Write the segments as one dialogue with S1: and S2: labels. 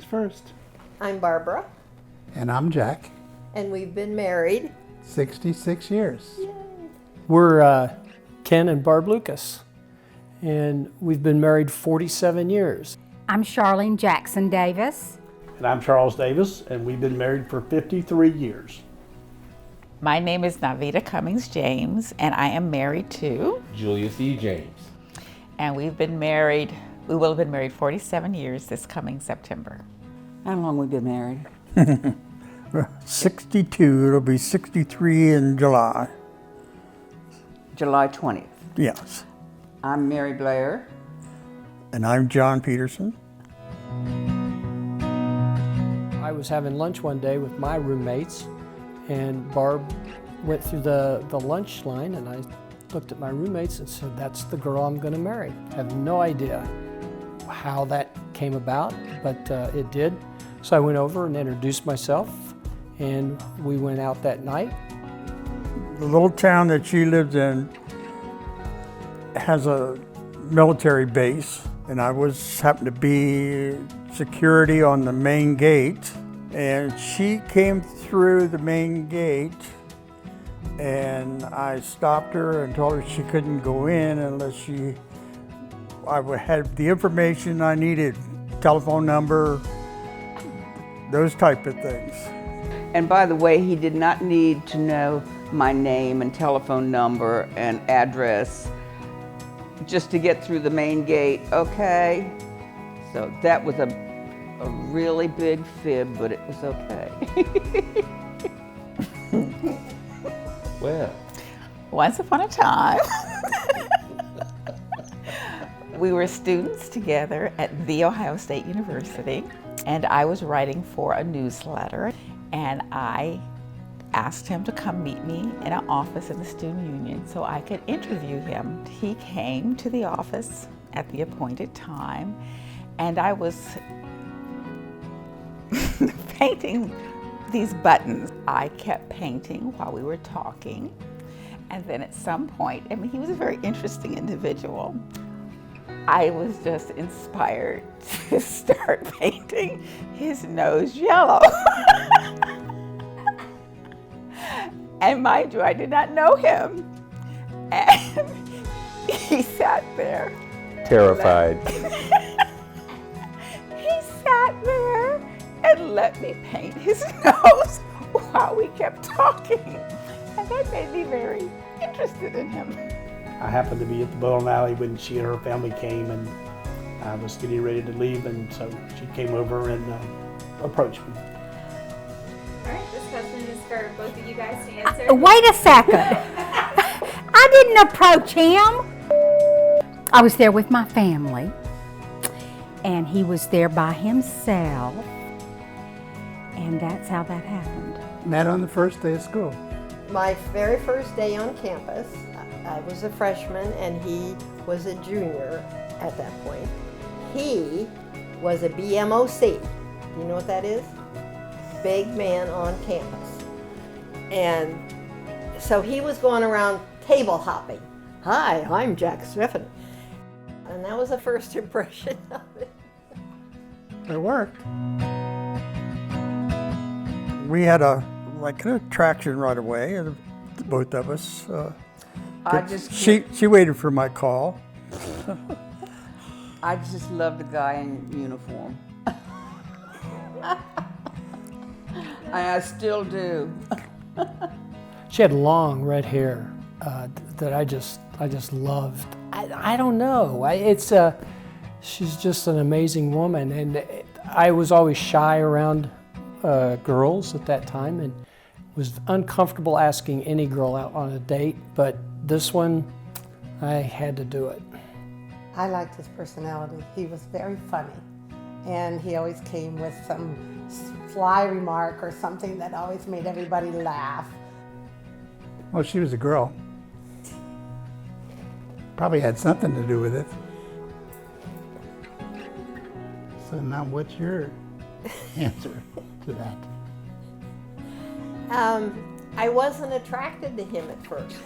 S1: ladies first.
S2: I'm Barbara,
S1: And I'm Jack.
S2: and we've been married.
S1: 66 years.
S3: We're Ken and Barb Lucas, and we've been married 47 years.
S4: I'm Charlene Jackson Davis.
S5: And I'm Charles Davis, and we've been married for 53 years.
S6: My name is Navita Cummings James, and I am married to
S7: Julius E. James.
S6: And we will have been married 47 years this coming September.
S8: How long we been married?
S1: 62. It'll be 63 in July.
S8: July 20th.
S1: Yes.
S8: I'm Mary Blair.
S1: And I'm John Peterson.
S3: I was having lunch one day with my roommates, and Barb went through the lunch line, and I looked at my roommates and said, "That's the girl I'm going to marry." I have no idea how that came about, but it did. So I went over and introduced myself, and we went out that night.
S1: The little town that she lives in has a military base, and I happened to be security on the main gate, and she came through the main gate, and I stopped her and told her she couldn't go in unless I had the information I needed, telephone number, those type of things.
S8: And by the way, he did not need to know my name and telephone number and address just to get through the main gate, okay? So that was a really big fib, but it was okay.
S7: Well,
S6: Once upon a time, we were students together at The Ohio State University, and I was writing for a newsletter, and I asked him to come meet me in an office in the student union so I could interview him. He came to the office at the appointed time, and I was painting these buttons. I kept painting while we were talking, and then at some point, I mean, he was a very interesting individual. I was just inspired to start painting his nose yellow. And mind you, I did not know him. And he sat there.
S7: terrified.
S6: He sat there and let me paint his nose while we kept talking. And that made me very interested in him.
S5: I happened to be at the bowling alley when she and her family came, and I was getting ready to leave, and so she came over and approached me.
S9: All right, this question is for both of you guys to answer.
S4: Wait a second. I didn't approach him. I was there with my family, and he was there by himself, and that's how that happened.
S1: Met on the first day of school.
S2: My very first day on campus, I was a freshman and he was a junior at that point. He was a BMOC. Do you know what that is? Big man on campus. And so he was going around table hopping. "Hi, I'm Jack Sniffen." And that was the first impression of it.
S1: It worked. We had an attraction right away, both of us. She waited for my call.
S8: I just loved the guy in uniform. I still do.
S3: She had long red hair that I just loved. I don't know. She's just an amazing woman, and I was always shy around girls at that time, and was uncomfortable asking any girl out on a date. But this one, I had to do it.
S10: I liked his personality. He was very funny, and he always came with some sly remark or something that always made everybody laugh.
S1: Well, she was a girl. Probably had something to do with it. So now what's your answer to that?
S2: I wasn't attracted to him at first.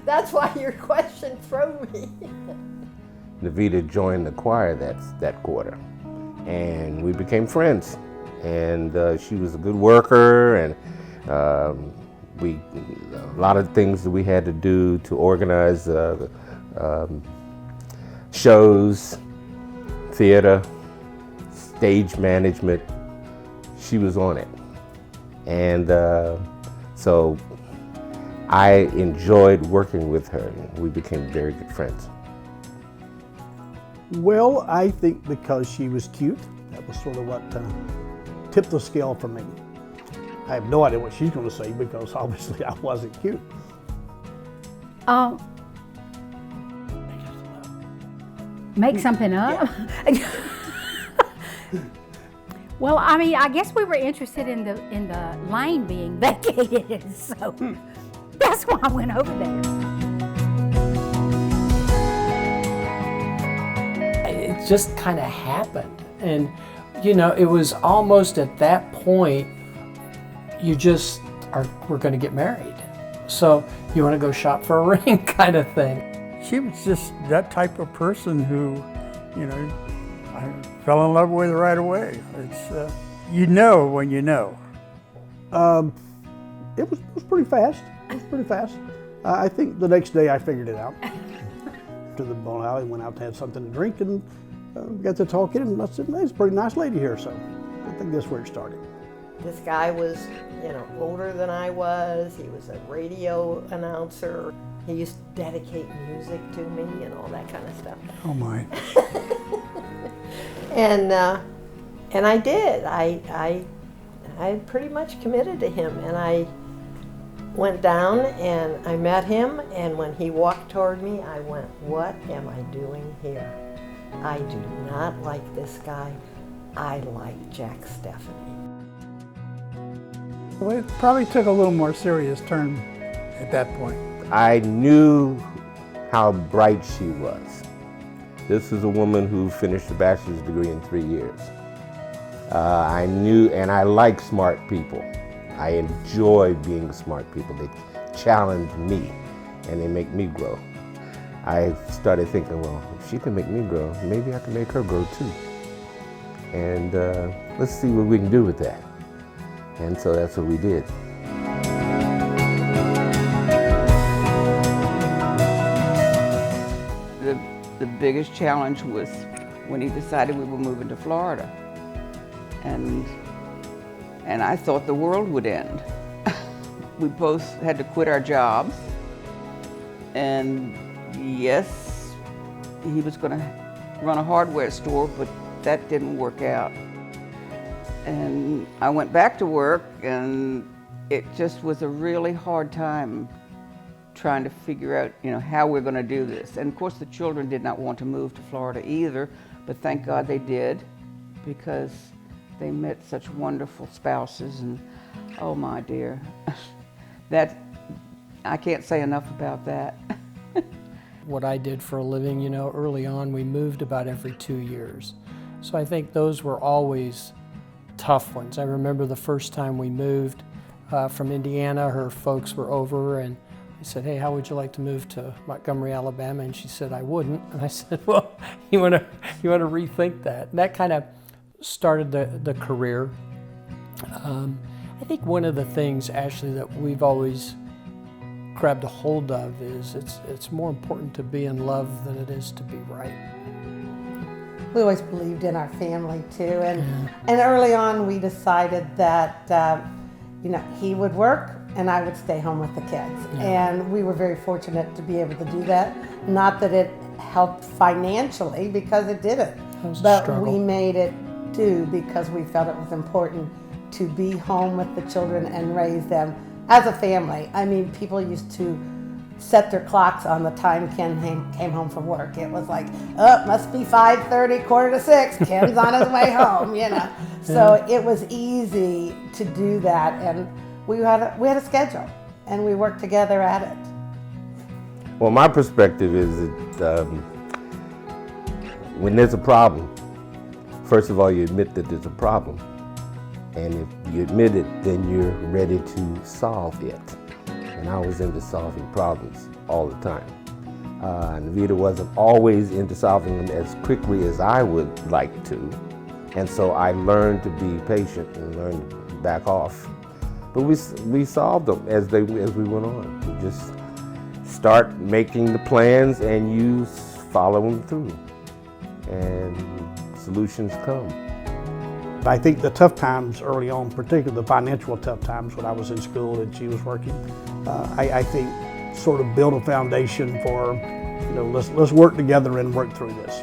S2: That's why your question threw me.
S7: Navita joined the choir that quarter. and we became friends. And she was a good worker, and a lot of things that we had to do to organize shows, theater, stage management. She was on it. And so I enjoyed working with her. We became very good friends.
S5: Well, I think because she was cute, that was sort of what tipped the scale for me. I have no idea what she's going to say because obviously I wasn't cute.
S4: Make something up? Yeah. Well, I mean, I guess we were interested in the lane being vacated, so that's why I went over there.
S3: It just kind of happened. And, you know, it was almost at that point, we're going to get married. So you want to go shop for a ring kind of thing.
S1: She was just that type of person who, you know, I fell in love with right away. It's you know when you know.
S5: It was pretty fast. It was pretty fast. I think the next day I figured it out. To the bowling alley, went out to have something to drink, and got to talking, and I said, "There's a pretty nice lady here." So I think that's where it started.
S2: This guy was, you know, older than I was. He was a radio announcer. He used to dedicate music to me and all that kind of stuff.
S1: Oh my.
S2: And I did. I pretty much committed to him, and I went down and I met him, and when he walked toward me, I went, "What am I doing here? I do not like this guy. I like Jack Stephanie."
S11: Well, it probably took a little more serious turn at that point.
S7: I knew how bright she was. This is a woman who finished a bachelor's degree in 3 years. I knew, and I like smart people. I enjoy being with smart people. They challenge me, and they make me grow. I started thinking, well, if she can make me grow, maybe I can make her grow too. And let's see what we can do with that. And so that's what we did.
S8: The biggest challenge was when he decided we were moving to Florida. And I thought the world would end. We both had to quit our jobs. And yes, he was going to run a hardware store, but that didn't work out. And I went back to work, and it just was a really hard time trying to figure out, you know, how we're going to do this. And of course, the children did not want to move to Florida either, but thank God they did, because they met such wonderful spouses, and oh my dear, that I can't say enough about that.
S3: What I did for a living, you know, early on, we moved about every 2 years. So I think those were always tough ones. I remember the first time we moved from Indiana, her folks were over, and I said, "Hey, how would you like to move to Montgomery, Alabama?" And she said, "I wouldn't." And I said, "Well, you want to rethink that." And that kind of started the career. I think one of the things, Ashley, that we've always grabbed a hold of is it's more important to be in love than it is to be right.
S10: We always believed in our family too, and early on we decided that you know, he would work and I would stay home with the kids.
S3: Yeah.
S10: And we were very fortunate to be able to do that. Not that it helped financially, because it didn't, but we made it do because we felt it was important to be home with the children and raise them as a family. I mean, people used to set their clocks on the time Ken came home from work. It was like, oh, must be 5:30, 5:45, Ken's on his way home, you know. So it was easy to do that, and we had a schedule, and we worked together at it.
S7: Well, my perspective is that when there's a problem, first of all, you admit that there's a problem. And if you admit it, then you're ready to solve it. And I was into solving problems all the time. And Vita wasn't always into solving them as quickly as I would like to, And so I learned to be patient and learned to back off. But we solved them as we went on. We just start making the plans and you follow them through. And solutions come.
S5: I think the tough times early on, particularly the financial tough times when I was in school and she was working, I think sort of build a foundation for, let's work together and work through this.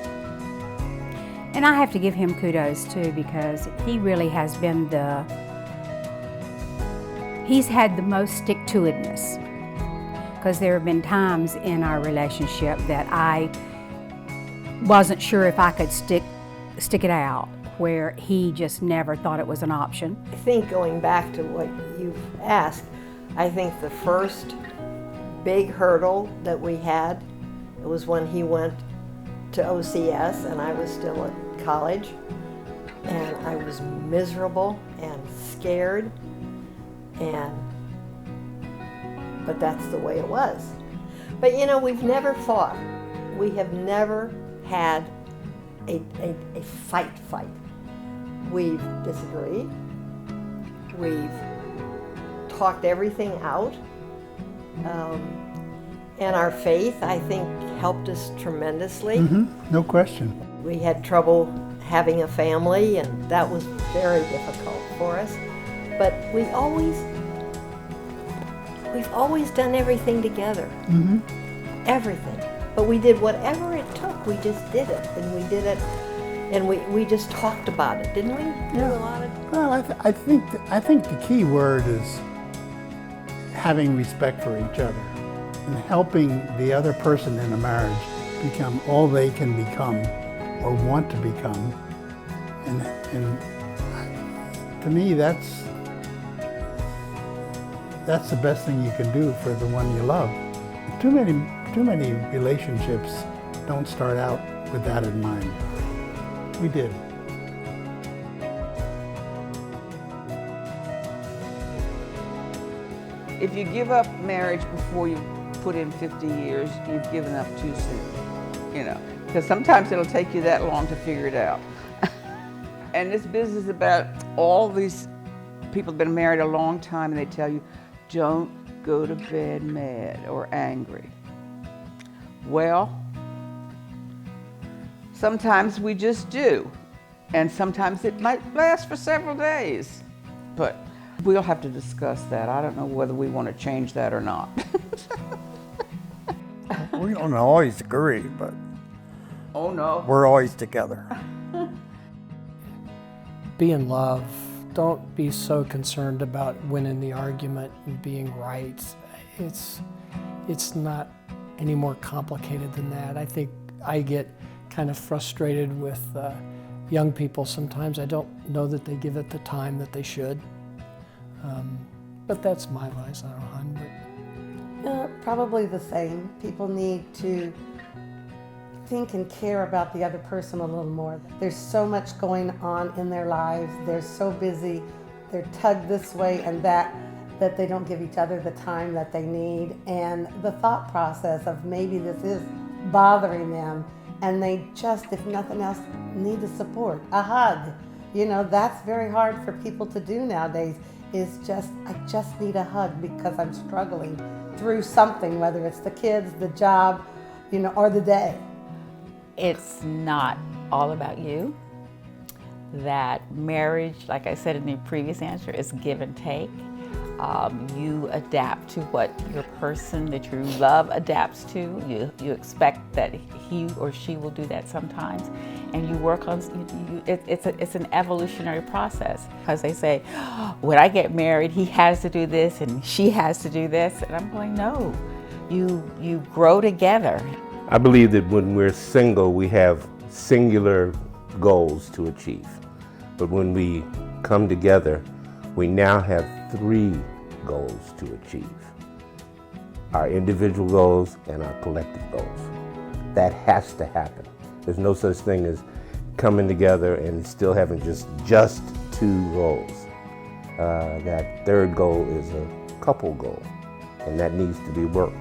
S4: And I have to give him kudos too, because he really has been he's had the most stick-to-itness. Because there have been times in our relationship that I wasn't sure if I could stick it out, where he just never thought it was an option.
S2: I think going back to what you've asked, I think the first big hurdle that we had, it was when he went to OCS and I was still at college, and I was miserable and scared, but that's the way it was. But we've never fought. We have never had a fight. We've disagreed. We've talked everything out. And our faith, I think, helped us tremendously.
S11: No question.
S2: We had trouble having a family, and that was very difficult for us. But we've always done everything together. Everything. But we did whatever it took. We just did it, and we did it, and we just talked about it, didn't we?
S11: Yeah. Well, I think the key word is having respect for each other and helping the other person in a marriage become all they can become or want to become. And to me, that's the best thing you can do for the one you love. Too many relationships don't start out with that in mind. We did.
S8: If you give up marriage before you put in 50 years, you've given up too soon, because sometimes it'll take you that long to figure it out. And this business about all these people have been married a long time, and they tell you, don't go to bed mad or angry. Well, sometimes we just do, and sometimes it might last for several days, but we'll have to discuss that. I don't know whether we want to change that or not.
S1: We don't always agree, but
S8: oh no,
S1: we're always together.
S3: Be in love. Don't be so concerned about winning the argument and being right. It's not any more complicated than that. I think I get kind of frustrated with young people sometimes. I don't know that they give it the time that they should. But that's my advice. I don't know, hon, but
S10: probably the same. People need to think and care about the other person a little more. There's so much going on in their lives. They're so busy. They're tugged this way and that they don't give each other the time that they need. And the thought process of maybe this is bothering them, and they just, if nothing else, need the support, a hug. That's very hard for people to do nowadays. I just need a hug because I'm struggling through something, whether it's the kids, the job, or the day.
S6: It's not all about you. That marriage, like I said in the previous answer, is give and take. You adapt to what your person that you love adapts to. You expect that he or she will do that sometimes, and you work on. It's an evolutionary process, because they say, when I get married, he has to do this and she has to do this, and I'm going, no, you grow together.
S7: I believe that when we're single, we have singular goals to achieve. But when we come together, we now have 3 goals to achieve. Our individual goals and our collective goals. That has to happen. There's no such thing as coming together and still having just 2 goals. That 3rd goal is a couple goal, and that needs to be worked.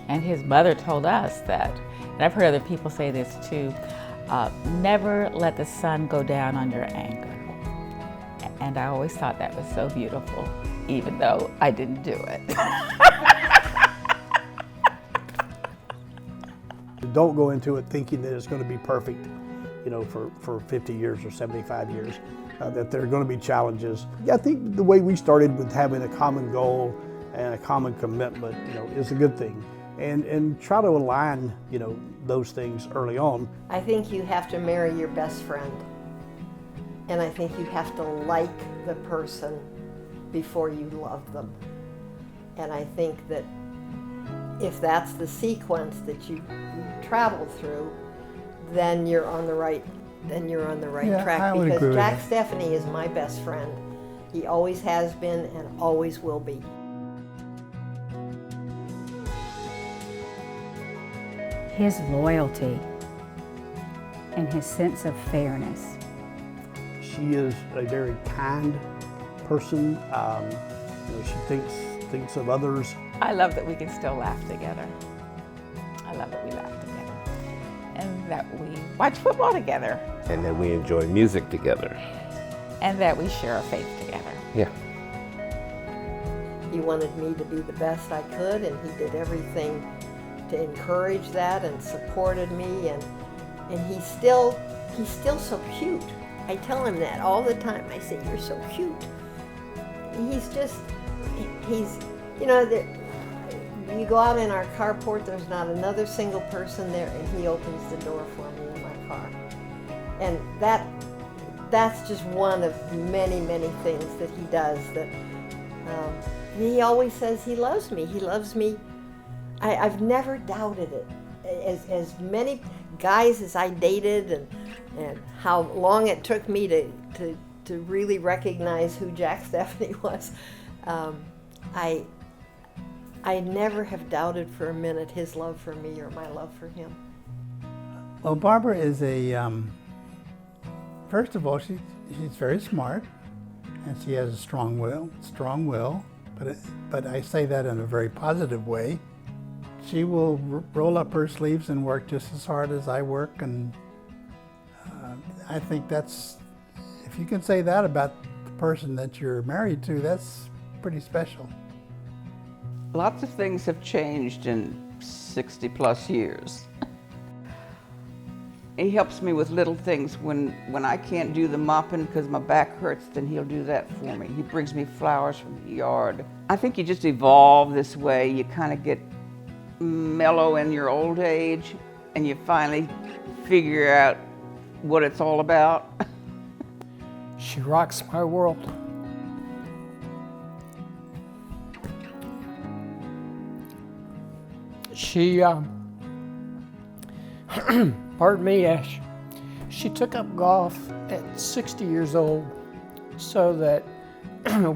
S6: And his mother told us that, and I've heard other people say this too, Never let the sun go down on your anger. And I always thought that was so beautiful, even though I didn't do it.
S5: Don't go into it thinking that it's going to be perfect, you know, for 50 years or 75 years, that there are going to be challenges. Yeah, I think the way we started with having a common goal and a common commitment, you know, is a good thing. And try to align, you know, those things early on.
S2: I think you have to marry your best friend. And I think you have to like the person before you love them. And I think that if that's the sequence that you travel through, then you're on the right track.
S11: I would
S2: because
S11: agree with
S2: Jack
S11: that.
S2: Stephanie is my best friend. He always has been and always will be.
S4: His loyalty and his sense of fairness.
S5: She is a very kind person. You know, she thinks of others.
S6: I love that we can still laugh together. I love that we laugh together. And that we watch football together.
S7: And that we enjoy music together.
S6: And that we share our faith together.
S7: Yeah.
S2: He wanted me to be the best I could, and he did everything to encourage that and supported me, and he's still so cute. I tell him that all the time. I say, "You're so cute." He's you know, you go out in our carport, there's not another single person there, and he opens the door for me in my car. And that's just one of many, many things that he does. That he always says he loves me. He loves me. I've never doubted it. As many guys as I dated, and how long it took me to really recognize who Jack Stephanie was, I never have doubted for a minute his love for me or my love for him.
S11: Well, Barbara is first of all, she's very smart, and she has a strong will, but I say that in a very positive way. She will roll up her sleeves and work just as hard as I work, and I think if you can say that about the person that you're married to, that's pretty special.
S8: Lots of things have changed in 60 plus years. He helps me with little things. When I can't do the mopping because my back hurts, then he'll do that for me. He brings me flowers from the yard. I think you just evolve this way. You kind of get mellow in your old age, and you finally figure out what it's all about.
S3: She rocks my world. She, pardon me, Ash, she took up golf at 60 years old so that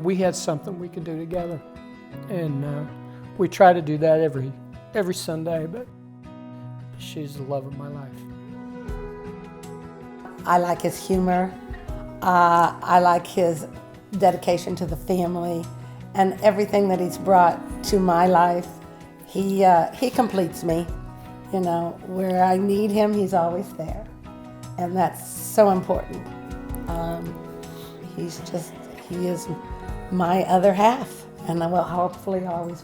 S3: we had something we could do together. And we try to do that every Sunday, but she's the love of my life.
S10: I like his humor. I like his dedication to the family and everything that he's brought to my life. He completes me. You know, where I need him, he's always there. And that's so important. He is my other half, and I will hopefully always